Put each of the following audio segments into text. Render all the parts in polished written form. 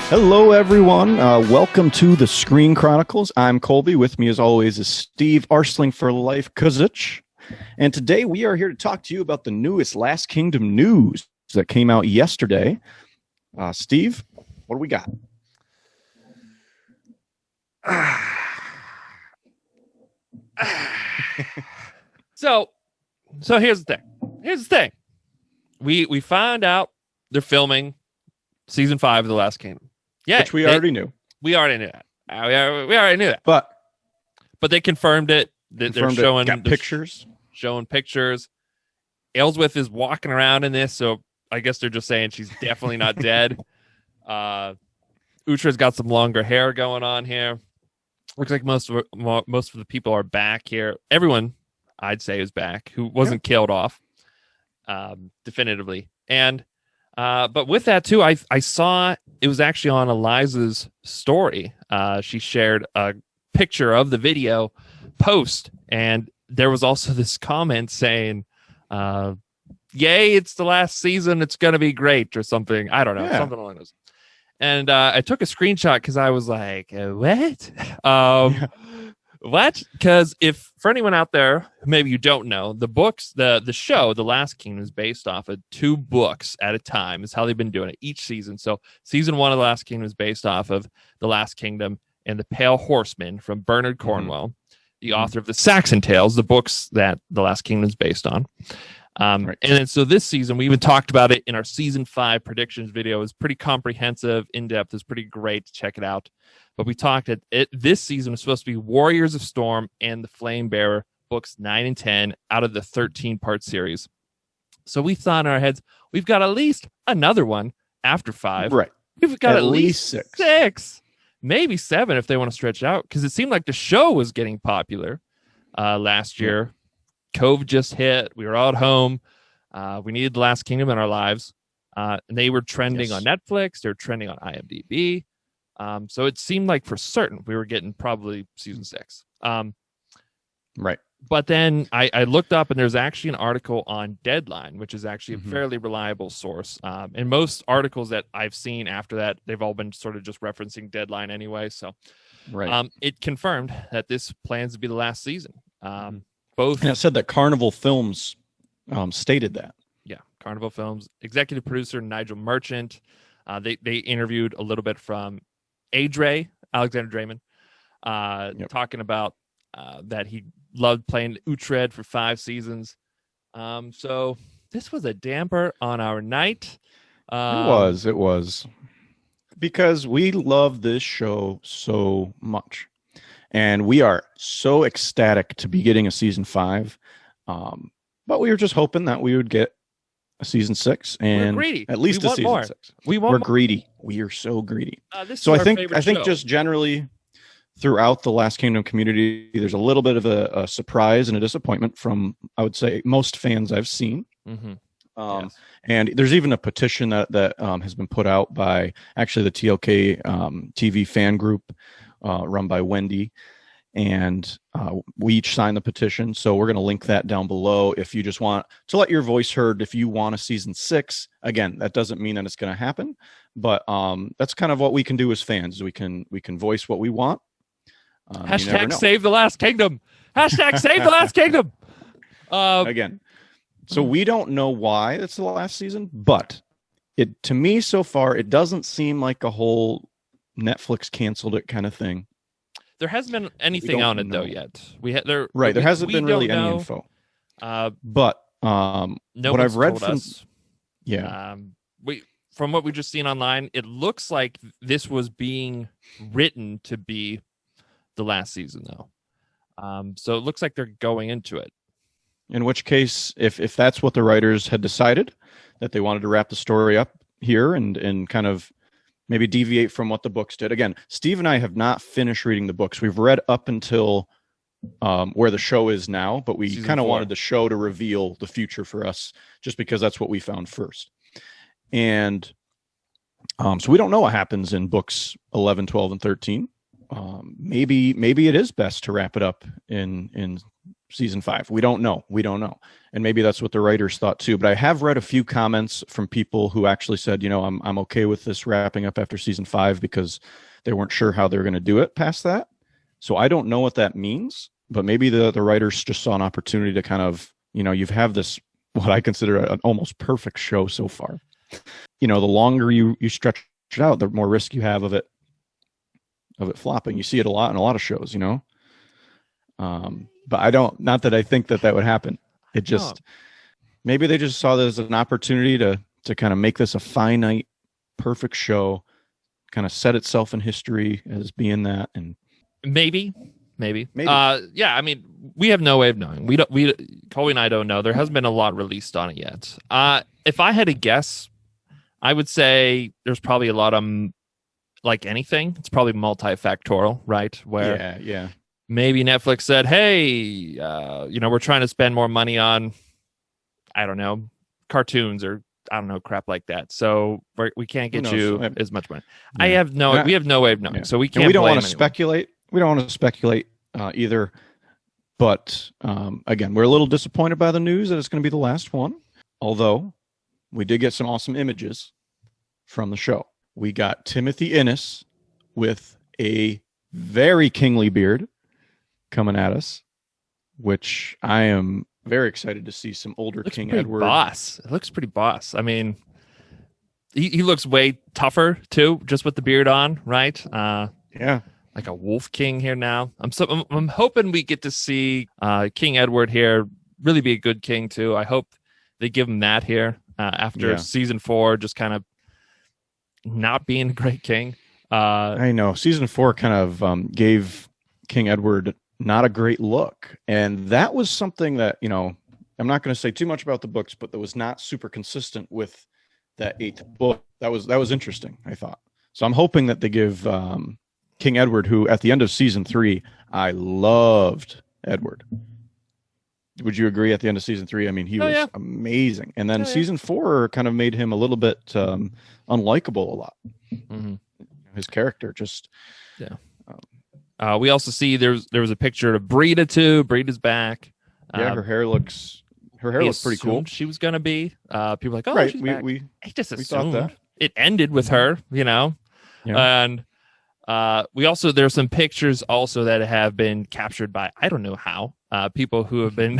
Hello, everyone. Welcome to the Screen Chronicles. I'm Colby. With me, as always, is Steve Arsling for Life Kuzich. And today we are here to talk to you about the newest Last Kingdom news that came out yesterday. Steve, what do we got? So here's the thing. We found out they're filming season 5 of The Last Kingdom. Yeah, which we already knew. We already knew that. We already knew that. But they confirmed it. They're showing pictures. Showing pictures. Elswith is walking around in this, so I guess they're just saying she's definitely not dead. Uhtred's got some longer hair going on here. Looks like most of the people are back here. Everyone, I'd say, is back who wasn't killed off, definitively. And but with that too, I saw it was actually on Eliza's story. She shared a picture of the video post, and there was also this comment saying, "Yay, it's the last season. It's gonna be great," or something. I don't know, something along those. And I took a screenshot because I was like, what? What? Because if for anyone out there, maybe you don't know, the books, the show, The Last Kingdom, is based off of 2 books at a time. Is how they've been doing it each season. So season 1 of The Last Kingdom is based off of The Last Kingdom and The Pale Horseman from Bernard Cornwell, the author of the Saxon Tales, the books that The Last Kingdom is based on. Right. And then so this season, we even talked about it in our season 5 predictions video. It was pretty comprehensive, in-depth. It's pretty great. Check it out. But we talked at it. This season was supposed to be Warriors of Storm and the Flame Bearer, books 9 and 10 out of the 13-part series. So we thought in our heads, we've got at least another one after 5. Right. We've got at least 6, maybe 7 if they want to stretch out, because it seemed like the show was getting popular last year. COVID just hit. We were all at home. We needed The Last Kingdom in our lives. And they were trending on Netflix. They were trending on IMDb. So it seemed like for certain we were getting probably season 6. Right. But then I looked up, and there's actually an article on Deadline, which is actually a fairly reliable source. And most articles that I've seen after that, they've all been sort of just referencing Deadline anyway. So it confirmed that this plans to be the last season. Both, and it said that Carnival Films stated that. Yeah, Carnival Films executive producer Nigel Merchant. They interviewed a little bit from Alexander Draymond, talking about that he loved playing Uhtred for 5 seasons. So this was a damper on our night. It was because we love this show so much. And we are so ecstatic to be getting a season 5. But we were just hoping that we would get a season 6 and at least a season 6. We're greedy. We are so greedy. So I think just generally throughout the Last Kingdom community, there's a little bit of a surprise and a disappointment from, I would say, most fans I've seen. And there's even a petition that has been put out by actually the TLK TV fan group, run by Wendy, and we each signed the petition. So we're going to link that down below if you just want to let your voice heard. If you want a season 6, again, that doesn't mean that it's going to happen, but that's kind of what we can do as fans. We can voice what we want. Hashtag save the Last Kingdom. Hashtag save the Last Kingdom. Again, so we don't know why it's the last season, but to me so far, it doesn't seem like a whole Netflix canceled it kind of thing. There hasn't been anything on it though yet. There hasn't been really any info. But what I've read from from what we've just seen online, it looks like this was being written to be the last season though. So it looks like they're going into it. In which case, if that's what the writers had decided, that they wanted to wrap the story up here and kind of maybe deviate from what the books did. Again, Steve and I have not finished reading the books. We've read up until where the show is now, but we kind of wanted the show to reveal the future for us just because that's what we found first. And so we don't know what happens in books 11, 12, and 13. Maybe it is best to wrap it up in season 5. We don't know. And maybe that's what the writers thought too. But I have read a few comments from people who actually said, I'm okay with this wrapping up after season 5 because they weren't sure how they're going to do it past that. So I don't know what that means, but maybe the writers just saw an opportunity to kind of, you've have this, what I consider an almost perfect show so far. The longer you stretch it out, the more risk you have of it flopping. You see it a lot in a lot of shows, but not that I think that would happen. It just, maybe they just saw this as an opportunity to kind of make this a finite, perfect show, kind of set itself in history as being that. And maybe. Yeah. I mean, we have no way of knowing. Colby and I don't know. There hasn't been a lot released on it yet. If I had to guess, I would say there's probably a lot of, like anything, it's probably multifactorial, right? Where maybe Netflix said, hey, we're trying to spend more money on, I don't know, cartoons or I don't know, crap like that. So we can't get you as much money. Yeah. We have no way of knowing. Yeah. So we can't. And we don't want to speculate. We don't want to speculate either. But again, we're a little disappointed by the news that it's going to be the last one. Although we did get some awesome images from the show. We got Timothy Innes with a very kingly beard coming at us, which I am very excited to see some older King Edward. It looks pretty boss. I mean, he looks way tougher too, just with the beard on, right? Yeah, like a wolf king here now. I'm hoping we get to see King Edward here really be a good king too. I hope they give him that here after season 4, just kind of not being a great king. I know season 4 kind of gave King Edward not a great look, and that was something that I'm not going to say too much about the books, but that was not super consistent with that 8th book. That was interesting, I thought. So I'm hoping that they give King Edward, who at the end of season 3, I loved Edward. Would you agree? At the end of season 3, I mean, he was amazing, and then season 4 kind of made him a little bit unlikable a lot. Mm-hmm. His character just we also see there was a picture of Brita too. Brita's back. Her hair looks pretty cool. She was gonna be. People were like, oh, right. She's back. We just thought assumed that it ended with her, and we also there's some pictures also that have been captured by I don't know how people who have been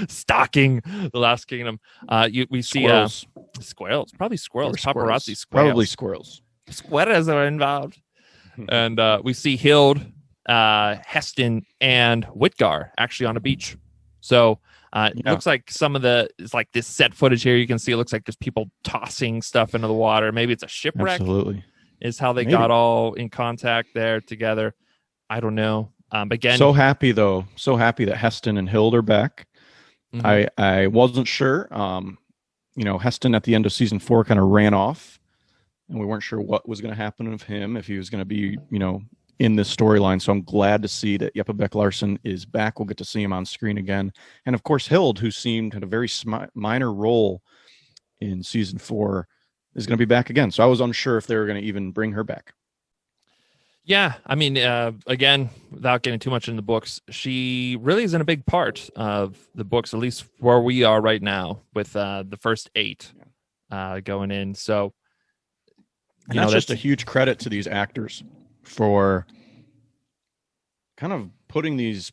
stalking the Last Kingdom. We see squirrels, probably squirrels, paparazzi squirrels, probably squirrels. Squirrels are involved, and we see Hild, Heston, and Whitgar actually on a beach. So it looks like it's like this set footage here. You can see it looks like there's people tossing stuff into the water. Maybe it's a shipwreck. Absolutely. Is how they got all in contact there together. I don't know. Again, so happy that Heston and Hild are back. Mm-hmm. I wasn't sure. Heston at the end of season 4 kind of ran off, and we weren't sure what was going to happen with him, if he was going to be, in this storyline. So I'm glad to see that Jeppe Beck Larsen is back. We'll get to see him on screen again. And of course, Hild, who seemed had a very minor role in season 4, is going to be back again. So I was unsure if they were going to even bring her back. Yeah. I mean, again, without getting too much in the books, she really isn't a big part of the books, at least where we are right now with the first 8 going in. So, and that's just a huge credit to these actors for kind of putting these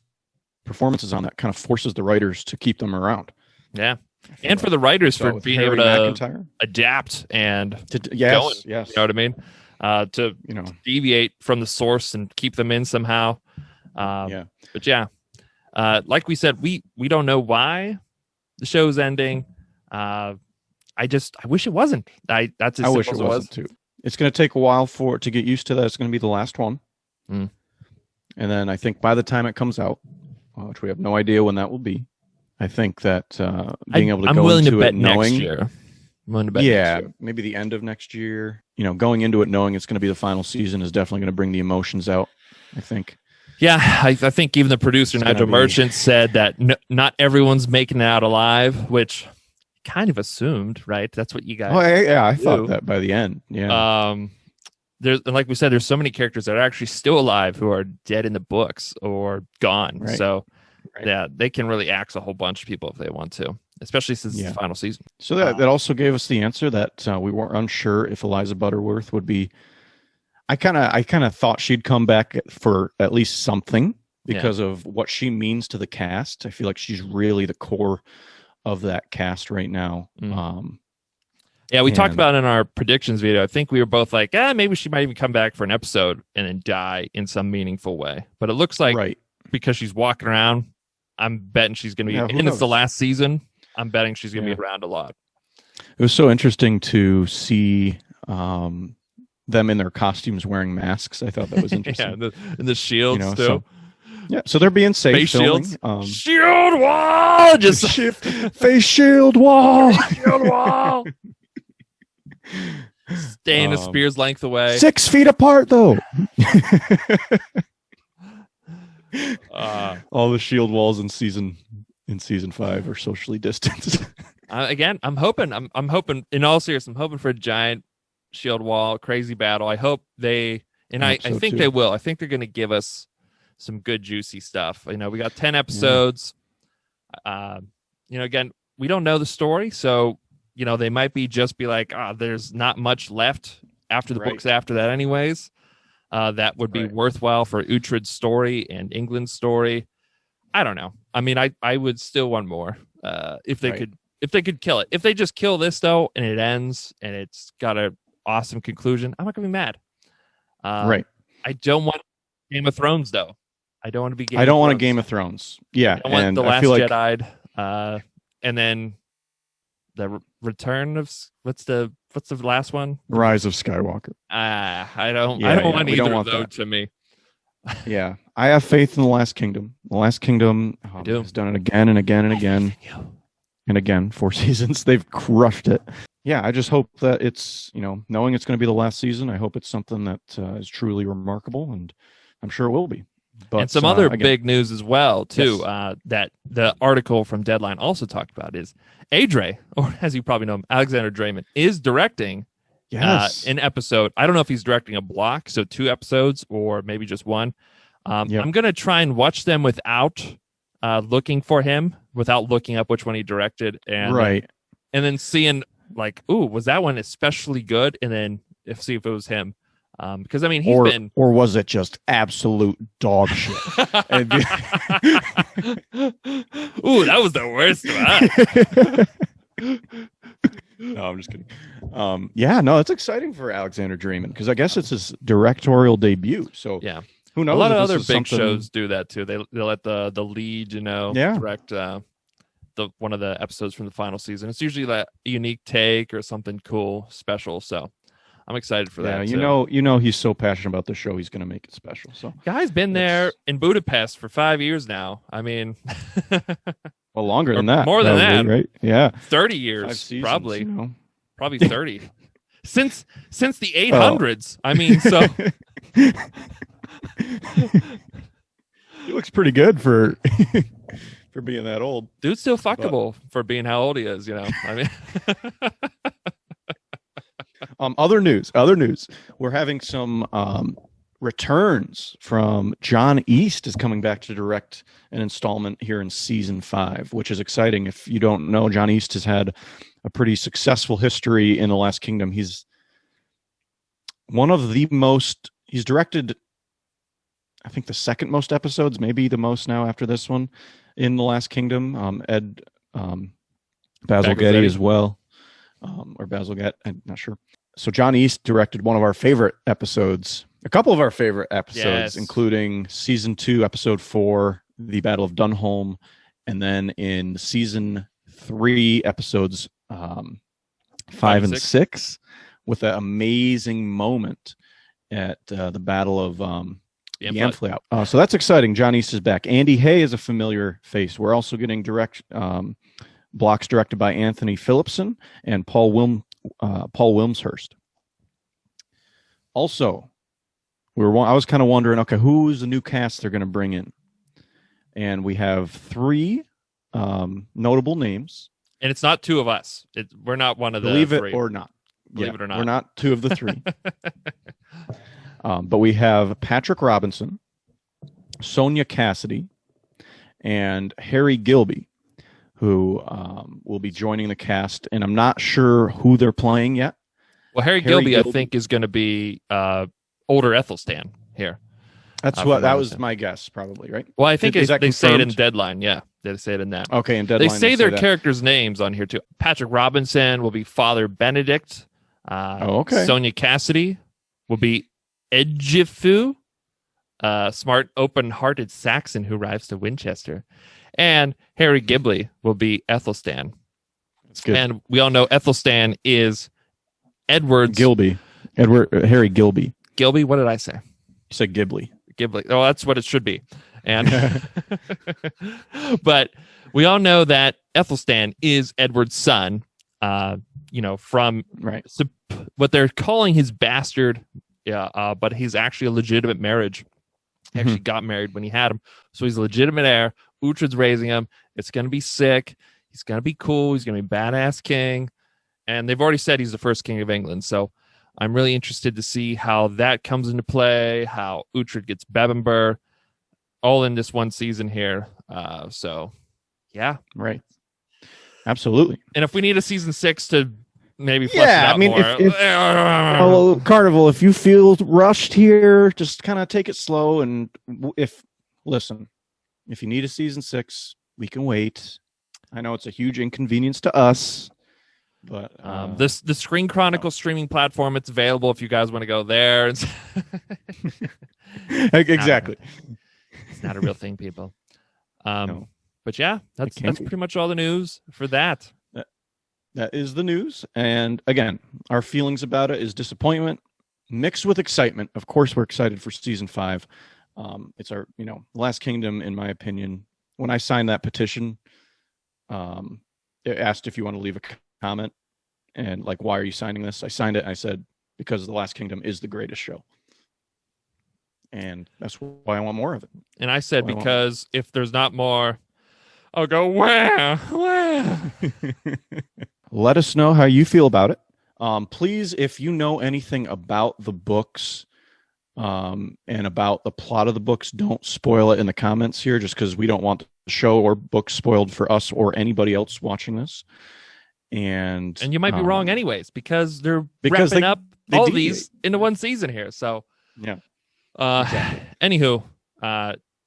performances on that kind of forces the writers to keep them around. Yeah. And for the writers for being able to adapt and going. Yes. You know what I mean? To deviate from the source and keep them in somehow. But like we said, we don't know why the show's ending. I wish it wasn't. I wish it wasn't too. It's going to take a while for it to get used to that. It's going to be the last one. And then I think by the time it comes out, which we have no idea when that will be, I think that being able to go into it knowing, maybe the end of next year, going into it knowing it's going to be the final season is definitely going to bring the emotions out, I think. Yeah, I think even the producer, Nigel Merchant, said that not everyone's making it out alive, which kind of assumed, right? That's what you guys I thought that by the end. Yeah. Like we said, there's so many characters that are actually still alive who are dead in the books or gone. Right. So Yeah, they can really axe a whole bunch of people if they want to, especially since it's the final season. So that also gave us the answer that we weren't unsure if Eliza Butterworth would be. I kind of thought she'd come back for at least something because of what she means to the cast. I feel like she's really the core of that cast right now. Yeah, we talked about it in our predictions video. I think we were both like, maybe she might even come back for an episode and then die in some meaningful way. But it looks like because she's walking around, I'm betting she's going to be, and it's the last season, I'm betting she's going to be around a lot. It was so interesting to see them in their costumes wearing masks. I thought that was interesting. and the shields too. So they're being safe. Face filming. Shields. Shield wall! Just face shield wall. Shield wall. Staying a spear's length away. 6 feet apart, though. All the shield walls in season 5 are socially distanced. Again, I'm hoping. In all seriousness, I'm hoping for a giant shield wall, crazy battle. I hope they, and I think they will. I think they're going to give us some good juicy stuff. We got 10 episodes. Again, we don't know the story, so. They might be like, there's not much left after the books after that anyways. That would be worthwhile for Uhtred's story and England's story. I don't know. I mean, I would still want more if they could kill it. If they just kill this, though, and it ends and it's got an awesome conclusion, I'm not going to be mad. I don't want Game of Thrones, though. I don't want to be Game of Thrones. I don't want a Game of Thrones. Yeah. I want The Last Jedi. And then the return of what's the last one? Rise of Skywalker. I don't want either of those to me. Yeah, I have faith in The Last Kingdom. The Last Kingdom has done it again and again and again and again. 4 seasons, they've crushed it. Yeah, I just hope that it's knowing it's going to be the last season. I hope it's something that is truly remarkable, and I'm sure it will be. But, and some other big news as well, too, that the article from Deadline also talked about is Adre, or as you probably know him, Alexander Draymond, is directing an episode. I don't know if he's directing a block, so 2 episodes or maybe just 1. I'm going to try and watch them without looking for him, without looking up which one he directed. And then seeing like, ooh, was that one especially good? And then see if it was him. Because I mean, or was it just absolute dog shit? Ooh, that was the worst one. No, I'm just kidding. It's exciting for Alexander Draymond because I guess it's his directorial debut. So who knows? A lot of other big shows do that too. They let the lead, direct one of the episodes from the final season. It's usually that unique take or something cool, special. So. I'm excited for that. Yeah, he's so passionate about the show. He's going to make it special. So, guy's been there in Budapest for 5 years now. I mean, well, longer than that. More than that, right? Yeah, 30 years, seasons, probably. Probably 30 since the 800s. I mean, so he looks pretty good for being that old. Dude's still fuckable for being how old he is. I mean. Other news. We're having some returns from John East is coming back to direct an installment here in season 5, which is exciting. If you don't know, John East has had a pretty successful history in The Last Kingdom. He's one of the most. He's directed, I think, the second most episodes, maybe the most now after this one in The Last Kingdom. Ed Basil Getty as well. Or Basil Getty, I'm not sure. So John East directed one of our favorite episodes, a couple of our favorite episodes, including season 2, episode 4, The Battle of Dunholm, and then in season 3, episodes 5 and 6, with an amazing moment at the Battle of Yamfleet. So that's exciting. John East is back. Andy Hay is a familiar face. We're also getting blocks directed by Anthony Phillipson and Paul Wilmshurst. Also, I was kind of wondering, okay, who's the new cast they're going to bring in? And we have 3 notable names. And it's not 2 of us. We're not one of the Believe 3. it or not. Believe it or not. We're not 2 of the 3. But we have Patrick Robinson, Sonia Cassidy, and Harry Gilby, who will be joining the cast. And I'm not sure who they're playing yet. Well, Harry Gilby, I think, is going to be older Ethelstan here. That was my guess, probably, right? Well, I think they say it in Deadline. Yeah, they say it in that. Okay, in Deadline. They say their characters' names on here, too. Patrick Robinson will be Father Benedict. Sonia Cassidy will be Edgifu, smart, open-hearted Saxon who arrives to Winchester. And Harry Gilby will be Ethelstan. That's good. And we all know Ethelstan is Harry Gilby. Gilby, what did I say? You said Ghibli. Ghibli. Oh, that's what it should be. And but we all know that Ethelstan is Edward's son. From what they're calling his bastard. But he's actually a legitimate marriage. He actually got married when he had him, so he's a legitimate heir. Uhtred's raising him. It's going to be sick. He's going to be cool. He's going to be a badass king. And they've already said he's the first king of England. So I'm really interested to see how that comes into play, how Uhtred gets Bebbanburg, all in this one season here. Yeah. Right. Absolutely. And if we need a season 6 to maybe flesh it out more. Carnival, if you feel rushed here, just kind of take it slow. And if you need a season 6, we can wait. I know it's a huge inconvenience to us. But the Screen Chronicles streaming platform, it's available if you guys want to go there. Exactly. It's not a real thing, people. No. But yeah, that's pretty much all the news for that. That is the news. And again, our feelings about it is disappointment mixed with excitement. Of course, we're excited for season 5. It's our, Last Kingdom, in my opinion. When I signed that petition, it asked if you want to leave a comment and like, why are you signing this? I signed it. And I said, because The Last Kingdom is the greatest show. And that's why I want more of it. And I said, because if there's not more, I'll go, where? Let us know how you feel about it. Please, if you know anything about the books and about the plot of the books, don't spoil it in the comments here, just because we don't want the show or book spoiled for us or anybody else watching this. And you might be wrong anyways, because they're wrapping up all these into one season here. So yeah. Exactly. Anywho,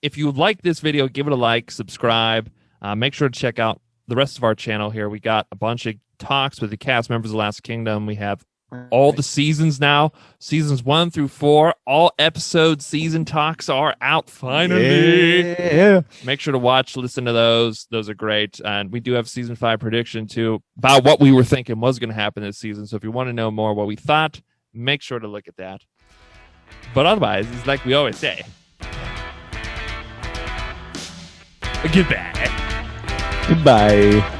if you like this video, give it a like, subscribe. Make sure to check out the rest of our channel here. We got a bunch of talks with the cast members of Last Kingdom. We have all the seasons now, seasons 1 through 4. All episode season talks are out finally. Yeah. Make sure to listen to those. Those are great. And we do have season 5 prediction too about what we were thinking was going to happen this season. So if you want to know more what we thought, make sure to look at that. But otherwise, it's like we always say. Goodbye. Goodbye.